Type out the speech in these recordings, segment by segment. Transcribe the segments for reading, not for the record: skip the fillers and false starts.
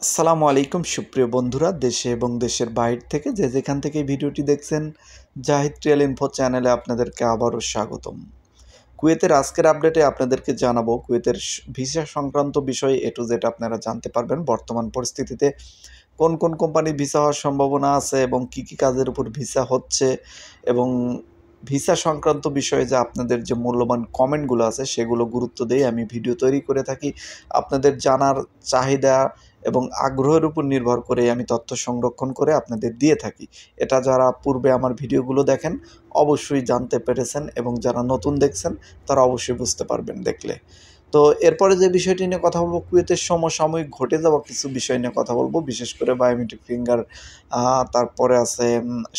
আসসালামু আলাইকুম সুপ্রিয় বন্ধুরা, দেশে এবং দেশের বাইরে থেকে যে যেখান থেকে এই ভিডিওটি দেখছেন, জাহিদ ট্রাভেল ইনফো চ্যানেলে আপনাদেরকে আবারও স্বাগতম। কুয়েতের আজকের আপডেটে আপনাদেরকে জানাবো কুয়েতের ভিসা সংক্রান্ত বিষয় A to Z আপনারা জানতে পারবেন। বর্তমান পরিস্থিতিতে কোন কোন কোম্পানির ভিসা হওয়ার সম্ভাবনা আছে এবং কি কি কাজের উপর ভিসা হচ্ছে, এবং ভিসা সংক্রান্ত বিষয়ে যে আপনাদের যে মূল্যবান কমেন্টগুলো আছে সেগুলো গুরুত্ব দিয়ে আমি ভিডিও তৈরি করে থাকি। আপনাদের জানার চাহিদা এবং আগ্রহের উপর নির্ভর করে আমি তথ্য সংরক্ষণ করে আপনাদের দিয়ে থাকি। এটা যারা পূর্বে আমার ভিডিওগুলো দেখেন অবশ্যই জানতে পেরেছেন, এবং যারা নতুন দেখছেন তারা অবশ্যই বুঝতে পারবেন দেখলে। তো এরপরে যে বিষয়টি নিয়ে কথা বলবো, কুয়েতের সমসাময়িক ঘটে যাওয়া কিছু বিষয় নিয়ে কথা বলবো, বিশেষ করে বায়োমেট্রিক ফিঙ্গার, তারপরে আছে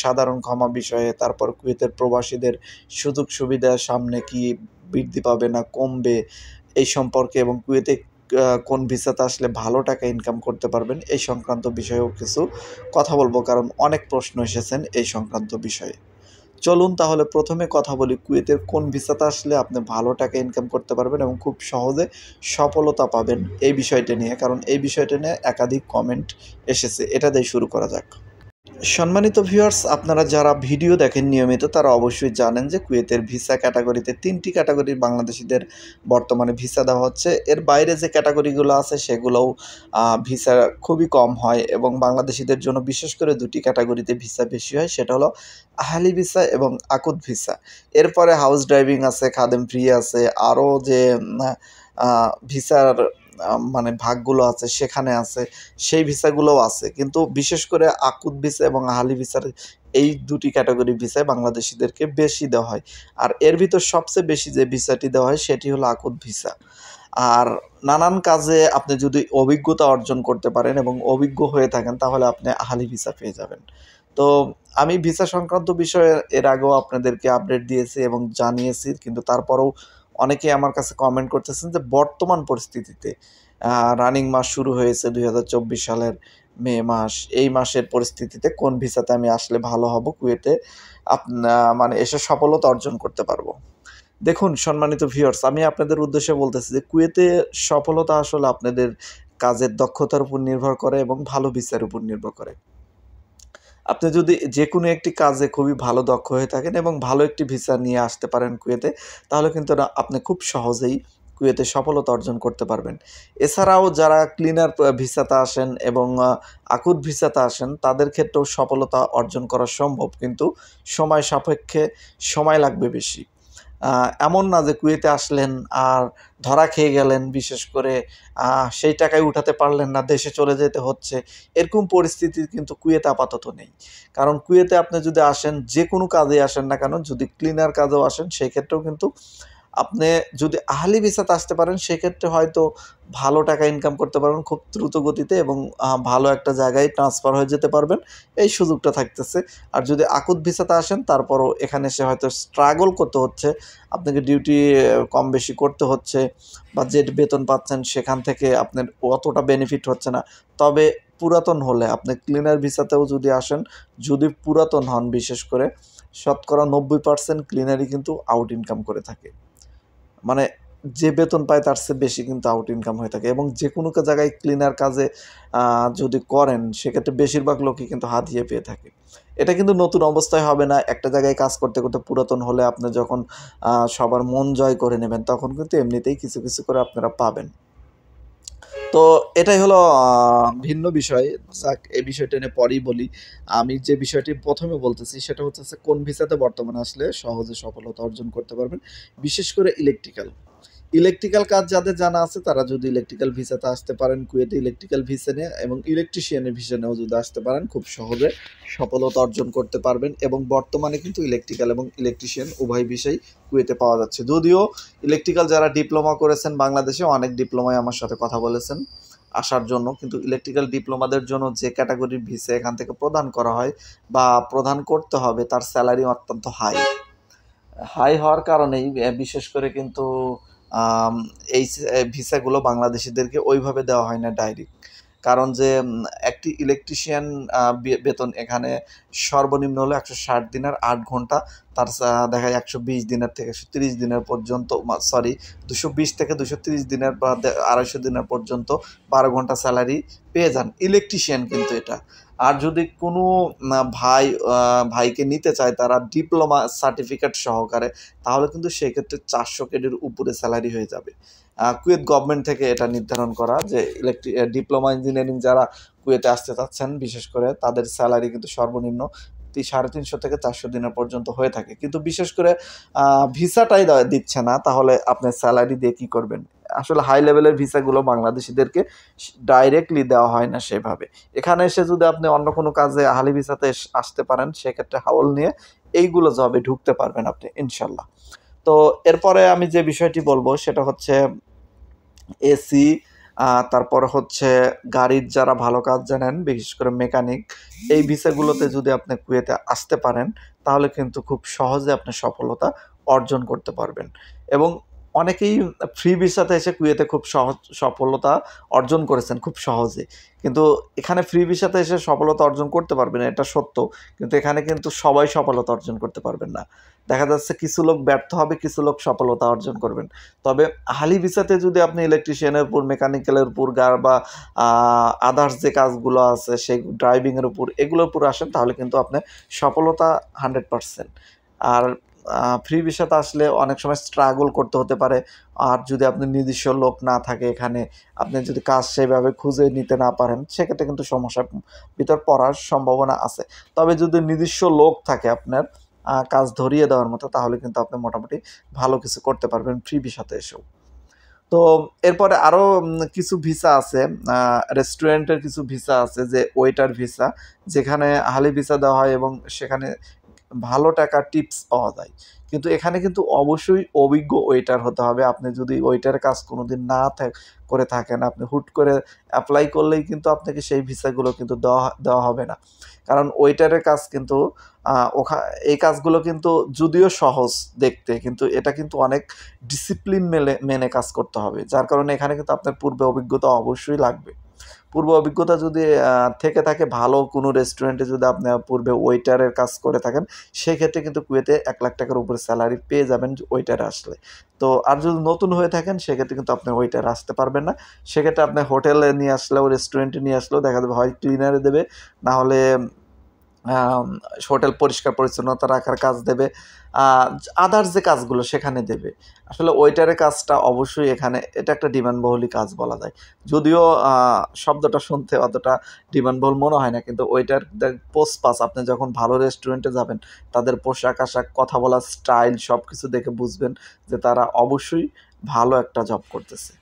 সাধারণ ক্ষমা বিষয়ে, তারপর কুয়েতের প্রবাসীদের সুযোগ সুবিধা সামনে কি বৃদ্ধি পাবে না কমবে এই সম্পর্কে, এবং কুয়েতে কোন ভিসাতে আসলে ভালো টাকা ইনকাম করতে পারবেন এই সংক্রান্ত বিষয়েও কিছু কথা বলবো, কারণ অনেক প্রশ্ন এসেছেন এই সংক্রান্ত বিষয়ে। চলুন তাহলে প্রথমে কথা বলি কুয়েতের কোন ভিসাতে আসলে আপনি ভালো টাকা ইনকাম করতে পারবেন এবং খুব সহজে সফলতা পাবেন এই বিষয়টা নিয়ে, কারণ এই বিষয়টা নিয়ে একাধিক কমেন্ট এসেছে। এটা দিয়ে শুরু করা যাক। সম্মানিত ভিউয়ার্স, আপনারা যারা ভিডিও দেখেন নিয়মিত তারা অবশ্যই জানেন যে কুয়েতের ভিসা ক্যাটাগরিতে 3টি ক্যাটাগরির বাংলাদেশিদের বর্তমানে ভিসা দেওয়া হচ্ছে। এর বাইরে যে ক্যাটাগরিগুলো আছে সেগুলোও ভিসা খুবই কম হয়, এবং বাংলাদেশিদের জন্য বিশেষ করে 2টি ক্যাটাগরিতে ভিসা বেশি হয়, সেটা হলো আহালি ভিসা এবং আকুত ভিসা। এরপরে হাউস ড্রাইভিং আছে, খাদেম ফ্রি আছে, আরও যে ভিসার মানে ভাগগুলো আছে সেখানে আছে, সেই ভিসাগুলোও আছে। কিন্তু বিশেষ করে আকুত ভিসা এবং আহালি ভিসার এই 2টি ক্যাটাগরি ভিসায় বাংলাদেশিদেরকে বেশি দেওয়া হয়। আর এর ভিতর সবচেয়ে বেশি যে ভিসাটি দেওয়া হয় সেটি হলো আকুত ভিসা। আর নানান কাজে আপনি যদি অভিজ্ঞতা অর্জন করতে পারেন এবং অভিজ্ঞ হয়ে থাকেন তাহলে আপনি আহালি ভিসা পেয়ে যাবেন। তো আমি ভিসা সংক্রান্ত বিষয়ে এর আগেও আপনাদেরকে আপডেট দিয়েছি এবং জানিয়েছি, কিন্তু তারপরেও অনেকেই আমার কাছে কমেন্ট করতেছেন যে বর্তমান পরিস্থিতিতে রানিং মাস শুরু হয়েছে 2024 সালের মে মাস, এই মাসের পরিস্থিতিতে কোন ভিসাতে আমি আসলে ভালো হব, কুয়েতে মানে এসে সফলতা অর্জন করতে পারবো। দেখুন সম্মানিত ভিউয়ার্স, আমি আপনাদের উদ্দেশ্যে বলতেছি যে কুয়েতে সফলতা আসলে আপনাদের কাজের দক্ষতার উপর নির্ভর করে এবং ভালো ভিসার উপর নির্ভর করে। আপনি যদি যেকোনো একটি কাজে খুবই ভালো দক্ষ হয়ে থাকেন এবং ভালো একটি ভিসা নিয়ে আসতে পারেন কুয়েতে, তাহলে কিন্তু আপনি খুব সহজেই কুয়েতে সফলতা অর্জন করতে পারবেন। এছাড়াও যারা ক্লিনার ভিসাতে আসেন এবং আকুত ভিসাতে আসেন তাদের ক্ষেত্রেও সফলতা অর্জন করা সম্ভব, কিন্তু সময় সাপেক্ষে সময় লাগবে বেশি। এমন না যে কুয়েতে আসলেন আর ধরা খেয়ে গেলেন, বিশেষ করে সেই টাকায় উঠাতে পারলেন না, দেশে চলে যেতে হচ্ছে। এরকম পরিস্থিতি কিন্তু কুয়েতে আপাতত নেই। কারণ কুয়েতে আপনি যদি আসেন, যে কোনো কাজে আসেন না কেন, যদি ক্লিনার কাজেও আসেন সেক্ষেত্রেও কিন্তু আপনি যদি আহলি ভিসাতে আসতে পারেন সেক্ষেত্রে হয়তো ভালো টাকা ইনকাম করতে পারবেন খুব দ্রুত গতিতে, এবং ভালো একটা জায়গায় ট্রান্সফার হয়ে যেতে পারবেন, এই সুযোগটা থাকতেছে। আর যদি আকুত ভিসাতে আসেন তারপরও এখানে এসে হয়তো স্ট্রাগল করতে হচ্ছে, আপনাকে ডিউটি কম বেশি করতে হচ্ছে, বা যে বেতন পাচ্ছেন সেখান থেকে আপনার অতটা বেনিফিট হচ্ছে না। তবে পুরাতন হলে আপনি ক্লিনার ভিসাতেও যদি আসেন, যদি পুরাতন হন, বিশেষ করে শতকরা 90% ক্লিনারই কিন্তু আউট ইনকাম করে থাকে। মানে যে বেতন পায় তার চেয়ে বেশি কিন্তু আউট ইনকাম হয়ে থাকে, এবং যে কোনো জায়গায় ক্লিনার কাজে যদি করেন সেক্ষেত্রে বেশিরভাগ লোকই কিন্তু হাতিয়ে পেয়ে থাকে। এটা কিন্তু নতুন অবস্থায় হবে না। একটা জায়গায় কাজ করতে করতে পুরাতন হলে আপনি যখন সবার মন জয় করে নেবেন তখন কিন্তু এমনিতেই কিছু কিছু করে আপনারা পাবেন। তো এটাই হলো ভিন্ন বিষয়। যাক, এই বিষয়টা নিয়ে পরেই বলি। আমি যে বিষয়টি প্রথমে বলতেছি সেটা হচ্ছে কোন ভিসাতে বর্তমানে আসলে সহজে সফলতা অর্জন করতে পারবেন, বিশেষ করে ইলেকট্রিক্যাল। ইলেকট্রিক্যাল কাজ যাদের জানা আছে তারা যদি ইলেকট্রিক্যাল ভিসাতে আসতে পারেন কুয়েতে, ইলেকট্রিক্যাল ভিসা নিয়ে এবং ইলেকট্রিশিয়ানের ভিসা নিয়েও যদি আসতে পারেন খুব সহজে সফলতা অর্জন করতে পারবেন। এবং বর্তমানে কিন্তু ইলেকট্রিক্যাল এবং ইলেকট্রিশিয়ান উভয় বিষয় কুয়েতে পাওয়া যাচ্ছে। যদিও ইলেকট্রিক্যাল যারা ডিপ্লোমা করেছেন বাংলাদেশে, অনেক ডিপ্লোমায় আমার সাথে কথা বলেছেন আসার জন্য, কিন্তু ইলেকট্রিক্যাল ডিপ্লোমাদের জন্য যে ক্যাটাগরির ভিসা এখান থেকে প্রদান করা হয় বা প্রদান করতে হবে তার স্যালারি অত্যন্ত হাই। হাই হওয়ার কারণেই বিশেষ করে কিন্তু আম এই ভিসাগুলো বাংলাদেশিদেরকে ওইভাবে দেওয়া হয় না ডাইরেক্ট। কারণ যে একটি ইলেকট্রিশিয়ান বেতন এখানে সর্বনিম্ন হলো ১৬০ দিনের ৮ ঘন্টা, তার দেখা যায় 120 দিনের থেকে 130 দিনের পর্যন্ত, সরি 220 থেকে 230 দিনের বা 250 দিনের পর্যন্ত 12 ঘন্টা স্যালারি পেয়ে যান। ইলেকট্রিশিয়ান কিন্তু এটা। আর যদি কোনো ভাইকে নিতে চায় তারা ডিপ্লোমা সার্টিফিকেট সহকারে, তাহলে কিন্তু সেক্ষেত্রে 400 কেডির উপরে স্যালারি হয়ে যাবে। কুয়েত গভর্নমেন্ট থেকে এটা নির্ধারণ করা যে ডিপ্লোমা ইঞ্জিনিয়ারিং যারা কুয়েতে আসতে চাচ্ছেন বিশেষ করে তাদের স্যালারি কিন্তু সর্বনিম্ন 350 থেকে 400 দিনের পর্যন্ত হয়ে থাকে। কিন্তু বিশেষ করে ভিসাটাই দিচ্ছে না, তাহলে আপনি স্যালারি দিয়ে কী করবেন? আসলে হাই লেভেলের ভিসাগুলো বাংলাদেশিদেরকে ডাইরেক্টলি দেওয়া হয় না সেভাবে। এখানে এসে যদি আপনি অন্য কোনো কাজে আহলি ভিসাতে আসতে পারেন, সেক্ষেত্রে হাওল নিয়ে এইগুলো জবে ঢুকতে পারবেন আপনি ইনশাল্লাহ। তো এরপরে আমি যে বিষয়টি বলবো সেটা হচ্ছে এসি, তারপর হচ্ছে গাড়ির যারা ভালো কাজ জানেন, বিশেষ করে মেকানিক, এই ভিসাগুলোতে যদি আপনি কুয়েতে আসতে পারেন তাহলে কিন্তু খুব সহজে আপনি সফলতা অর্জন করতে পারবেন। এবং অনেকেই ফ্রি ভিসাতে এসে কুয়েতে খুব সফলতা অর্জন করেছেন খুব সহজে। কিন্তু এখানে ফ্রি ভিসাতে এসে সফলতা অর্জন করতে পারবেন, এটা সত্য, কিন্তু এখানে কিন্তু সবাই সফলতা অর্জন করতে পারবেন না। দেখা যাচ্ছে কিছু লোক ব্যর্থ হবে, কিছু লোক সফলতা অর্জন করবেন। তবে আহলি ভিসাতে যদি আপনি ইলেকট্রিশিয়ানের উপর, মেকানিক্যালের উপর, বা আদার্স যে কাজগুলো আছে সেই ড্রাইভিংয়ের উপর, এগুলোর উপর আসেন, তাহলে কিন্তু আপনি সফলতা 100%। আর ফ্রি ভিসাতে আসলে অনেক সময় স্ট্রাগল করতে হতে পারে। আর যদি আপনি নিজস্ব লোক না থাকে এখানে, আপনি যদি কাজ সেইভাবে খুঁজে নিতে না পারেন, সেক্ষেত্রে কিন্তু সমস্যার ভিতর পড়ার সম্ভাবনা আছে। তবে যদি নিজস্ব লোক থাকে আপনার কাজ ধরিয়ে দেওয়ার মতো, তাহলে কিন্তু আপনি মোটামুটি ভালো কিছু করতে পারবেন ফ্রি ভিসাতে এসেও। তো এরপরে আরও কিছু ভিসা আছে, রেস্টুরেন্টের কিছু ভিসা আছে, যে ওয়েটার ভিসা, যেখানে আহলি ভিসা দেওয়া হয় এবং সেখানে ভালো টাকা টিপস পাওয়া যায়। কিন্তু এখানে কিন্তু অবশ্যই অভিজ্ঞ ওয়েটার হতে হবে। আপনি যদি ওয়েটারের কাজ কোনোদিন না করে থাকেন, আপনি হুট করে অ্যাপ্লাই করলেই কিন্তু আপনাকে সেই ভিসাগুলো কিন্তু দেওয়া হবে না। কারণ ওয়েটারের কাজ কিন্তু এই কাজগুলো কিন্তু যদিও সহজ দেখতে, কিন্তু এটা কিন্তু অনেক ডিসিপ্লিন মেনে কাজ করতে হবে। যার কারণে এখানে কিন্তু আপনার পূর্বে অভিজ্ঞতা অবশ্যই লাগবে। পূর্ব অভিজ্ঞতা যদি থেকে থাকে, ভালো কোনো রেস্টুরেন্টে যদি আপনি পূর্বে ওয়েটারের কাজ করে থাকেন, সেক্ষেত্রে কিন্তু কুয়েতে 1 লাখ টাকার উপরে স্যালারি পেয়ে যাবেন ওয়েটারে আসলে। তো আর যদি নতুন হয়ে থাকেন, সেক্ষেত্রে কিন্তু আপনি ওয়েটারে আসতে পারবেন না। সেক্ষেত্রে আপনি হোটেলে নিয়ে আসলেও, রেস্টুরেন্টে নিয়ে আসলেও দেখা যাবে হয় ক্লিনারে দেবে, না হলে হোটেল পরিষ্কার পরিচ্ছন্নতা রাখার কাজ দেবে, আদার্স যে কাজগুলো সেখানে দেবে। আসলে ওয়েটারের কাজটা অবশ্যই এখানে এটা একটা ডিমান্ডবহুলই কাজ বলা যায়। যদিও শব্দটা শুনতে অতটা ডিমান্ডবহুল মনে হয় না, কিন্তু ওয়েটারদের পোসপাস, আপনি যখন ভালো রেস্টুরেন্টে যাবেন, তাদের পোশাক-আশাক, কথা বলার স্টাইল সব কিছু দেখে বুঝবেন যে তারা অবশ্যই ভালো একটা জব করতেছে।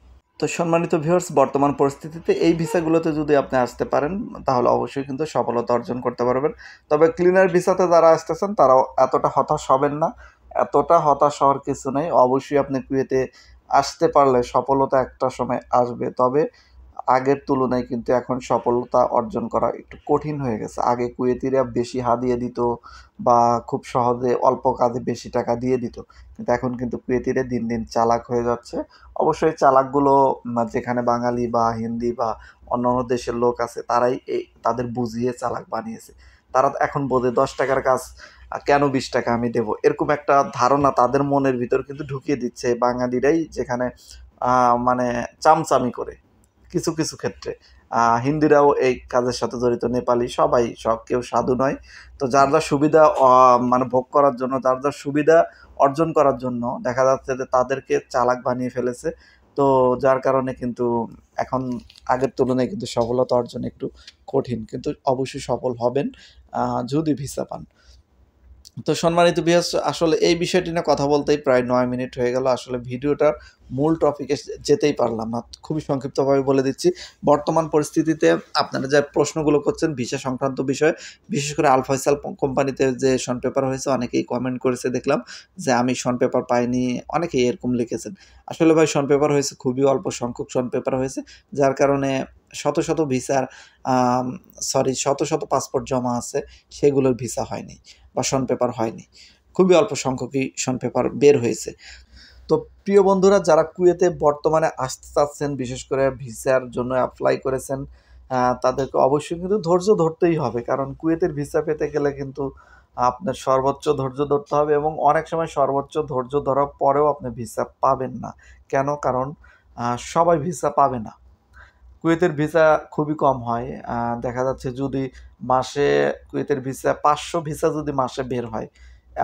তো সম্মানিত ভিউয়ার্স, বর্তমান পরিস্থিতিতে এই ভিসাগুলোতে যদি আপনি আসতে পারেন, তাহলে অবশ্যই কিন্তু সফলতা অর্জন করতে পারবেন। তবে ক্লিনার ভিসাতে যারা আসতেছেন তারাও এতটা হতাশ হবেন না। এতটা হতাশ হওয়ার কিছু নেই। অবশ্যই আপনি কুয়েতে আসতে পারলে সফলতা একটা সময় আসবে। তবে আগের তুলনায় কিন্তু এখন সফলতা অর্জন করা একটু কঠিন হয়ে গেছে। আগে কুয়েতিরা বেশি হাদিয়া দিত বা খুব সহজে অল্প কাজে বেশি টাকা দিয়ে দিত। কিন্তু এখন কিন্তু কুয়েতিরা দিন দিন চালাক হয়ে যাচ্ছে। অবশ্যই চালাকগুলো যেখানে বাঙালি বা হিন্দি বা অন্যান্য দেশের লোক আছে, তারাই তাদের বুঝিয়ে চালাক বানিয়েছে। তারা এখন বোঝে 10 টাকার কাজ কেন 20 টাকা আমি দেবো, এরকম একটা ধারণা তাদের মনের ভিতর কিন্তু ঢুকিয়ে দিচ্ছে বাঙালিরাই, যেখানে মানে চামচামি করে কিছু কিছু ক্ষেত্রে। হিন্দিরাও এই কাজের সাথে জড়িত, নেপালি, সবাই, কেউ সাধু নয়। তো যার যার সুবিধা মানে ভোগ করার জন্য, যার যার সুবিধা অর্জন করার জন্য দেখা যাচ্ছে যে তাদেরকে চালাক বানিয়ে ফেলেছে। তো যার কারণে কিন্তু এখন আগের তুলনায় কিন্তু সফলতা অর্জন একটু কঠিন, কিন্তু অবশ্যই সফল হবেন যদি ভিসা পান। তো সম্মানিত ভিউয়ার্স, আসলে এই বিষয়টি নিয়ে কথা বলতেই প্রায় 9 মিনিট হয়ে গেল। আসলে ভিডিওটার মূল টপিকে যেতেই পারলাম না। খুবই সংক্ষিপ্তভাবে বলে দিচ্ছি। বর্তমান পরিস্থিতিতে আপনারা যে প্রশ্নগুলো করছেন ভিসা সংক্রান্ত বিষয়ে, বিশেষ করে আল ফয়সাল কোম্পানিতে যে শন পেপার হয়েছে, অনেকেই কমেন্ট করেছে দেখলাম যে আমি শন পেপার পাইনি, অনেকেই এরকম লিখেছেন। আসলে ভাই, শন পেপার হয়েছে খুবই অল্প সংখ্যক শন পেপার হয়েছে, যার কারণে শত শত ভিসার শত শত পাসপোর্ট জমা আছে, সেগুলোর ভিসা হয়নি বা শন পেপার হয়নি। খুবই অল্প সংখ্যকই শন পেপার বের হয়েছে। তো প্রিয় বন্ধুরা, যারা কুয়েতে বর্তমানে আসতে চাচ্ছেন, বিশেষ করে ভিসার জন্য অ্যাপ্লাই করেছেন, তাদেরকে অবশ্যই কিন্তু ধৈর্য ধরতেই হবে। কারণ কুয়েতের ভিসা পেতে গেলে কিন্তু আপনার সর্বোচ্চ ধৈর্য ধরতে হবে এবং অনেক সময় সর্বোচ্চ ধৈর্য ধরার পরেও আপনি ভিসা পাবেন না। কেন? কারণ সবাই ভিসা পাবে না। কুয়েতের ভিসা খুবই কম হয়। দেখা যাচ্ছে যদি মাসে কুয়েতের ভিসা ৫০০ ভিসা যদি মাসে বের হয়,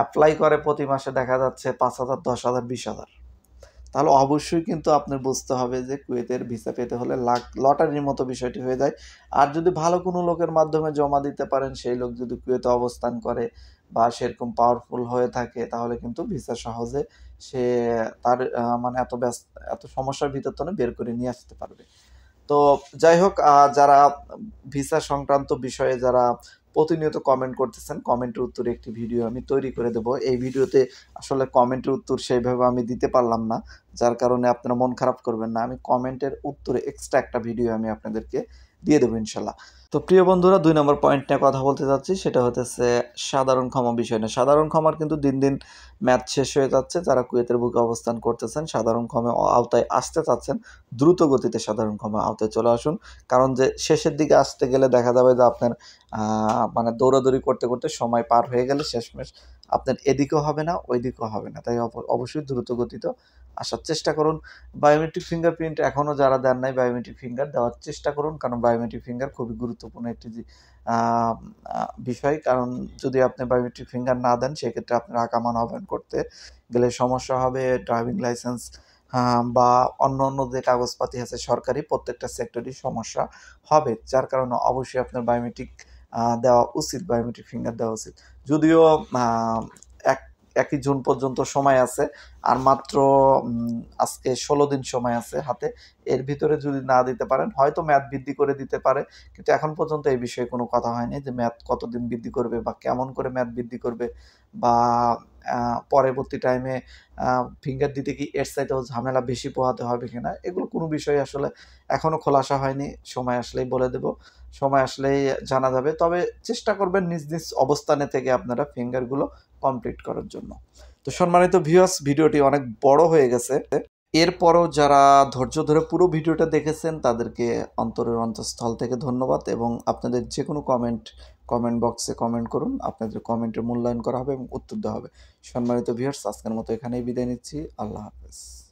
এপ্লাই করে প্রতি মাসে দেখা যাচ্ছে ৫,০০০, ১০,০০০, ২০,০০০। তাহলে অবশ্যই কিন্তু আপনার বুঝতে হবে যে কুয়েতের ভিসা পেতে হলে লটারির মতো বিষয়টি হয়ে যায়। আর যদি ভালো কোনো লোকের মাধ্যমে জমা দিতে পারেন, সেই লোক যদি কুয়েতে অবস্থান করে বা সেরকম পাওয়ারফুল হয়ে থাকে তাহলে কিন্তু ভিসা সহজে সে তার মানে এত সমস্যার ভিতর থেকে বের করে নিয়ে আসতে পারবে। তো যাই হোক, যারা ভিসা সংক্রান্ত বিষয়ে যারা প্রতিনিয়ত কমেন্ট করতেছেন, কমেন্টের উত্তরে একটি ভিডিও আমি তৈরি করে দেব। এই ভিডিওতে আসলে কমেন্টের উত্তর সেইভাবে আমি দিতে পারলাম না, যার কারণে আপনারা মন খারাপ করবেন না। আমি কমেন্টের উত্তরে এক্সট্রা একটা ভিডিও আমি আপনাদেরকে দিয়ে দেবো ইনশাল্লাহ। তো প্রিয় বন্ধুরা, ২ নম্বর পয়েন্ট নিয়ে কথা বলতে যাচ্ছি, সেটা হতেছে সাধারণ ক্ষমা বিষয় নিয়ে। সাধারণ ক্ষমার কিন্তু দিন, দিন মেয়াদ শেষ হয়ে যাচ্ছে। যারা কুয়েতের বুকে অবস্থান করতেছেন, সাধারণ ক্ষমা আওতায় আসতে চাচ্ছেন, দ্রুত গতিতে সাধারণ ক্ষমা আওতায় চলে আসুন। কারণ যে শেষের দিকে আসতে গেলে দেখা যাবে যে আপনার মানে দৌড়াদৌড়ি করতে, করতে সময় পার হয়ে গেলে শেষমেশ আপনার এদিকেও হবে না, ওইদিকেও হবে না। তাই অবশ্যই দ্রুত গতিতে আসার চেষ্টা করুন। বায়োমেট্রিক ফিঙ্গারপ্রিন্ট এখনও যারা দেন নাই, বায়োমেট্রিক ফিঙ্গার দেওয়ার চেষ্টা করুন। কারণ বায়োমেট্রিক ফিঙ্গার খুবই গুরুত্বপূর্ণ একটি আ আ বিষয়। কারণ যদি আপনি বায়োমেট্রিক ফিঙ্গার না দেন, সেক্ষেত্রে আপনার আকামা নবায়ন করতে গেলে সমস্যা হবে। ড্রাইভিং লাইসেন্স বা অন্য যে কাগজপাতি আছে সরকারি, প্রত্যেকটা সেক্টরেই সমস্যা হবে। যার কারণে অবশ্যই আপনার বায়োমেট্রিক দেওয়া উচিত, বায়োমেট্রিক ফিঙ্গার দেওয়া উচিত। যদিও আ এক ১ই জুন পর্যন্ত সময় আছে। আর মাত্র আজকে ১৬ দিন সময় আছে হাতে। এর ভিতরে যদি না দিতে পারেন, হয়তো মেয়াদ বৃদ্ধি করে দিতে পারে। কিন্তু এখন পর্যন্ত এই বিষয়ে কোনো কথা হয়নি যে মেয়াদ কতদিন বৃদ্ধি করবে বা কেমন করে মেয়াদ বৃদ্ধি করবে বা আ পরবর্তী টাইমে আ ফিঙ্গার দিতে কি এর চাইতেও ঝামেলা বেশি পোহাতে হবে কিনা? এগুলো কোনো বিষয় আসলে এখনো খোলাসা হয়নি। সময় আসলেই বলে দেব। সময় আসলেই জানা যাবে। তবে চেষ্টা করবেন নিজ, নিজ অবস্থানে থেকে আপনারা ফিঙ্গারগুলো কমপ্লিট করার জন্য। তো সম্মানিত ভিউয়ার্স, ভিডিওটি অনেক বড় হয়ে গেছে। এরপরও যারা ধৈর্য ধরে পুরো ভিডিওটা দেখেছেন তাদেরকে অন্তরের অন্তঃস্থল থেকে ধন্যবাদ এবং আপনাদের যেকোনো কমেন্ট বক্সে কমেন্ট করুন। আপনাদের কমেন্টের মূল্যায়ন করা হবে এবং উত্তর দেওয়া হবে। সম্মানিত ভিউয়ার্স, আজকের মতো এখানেই বিদায় নিচ্ছি। আল্লাহ হাফেজ।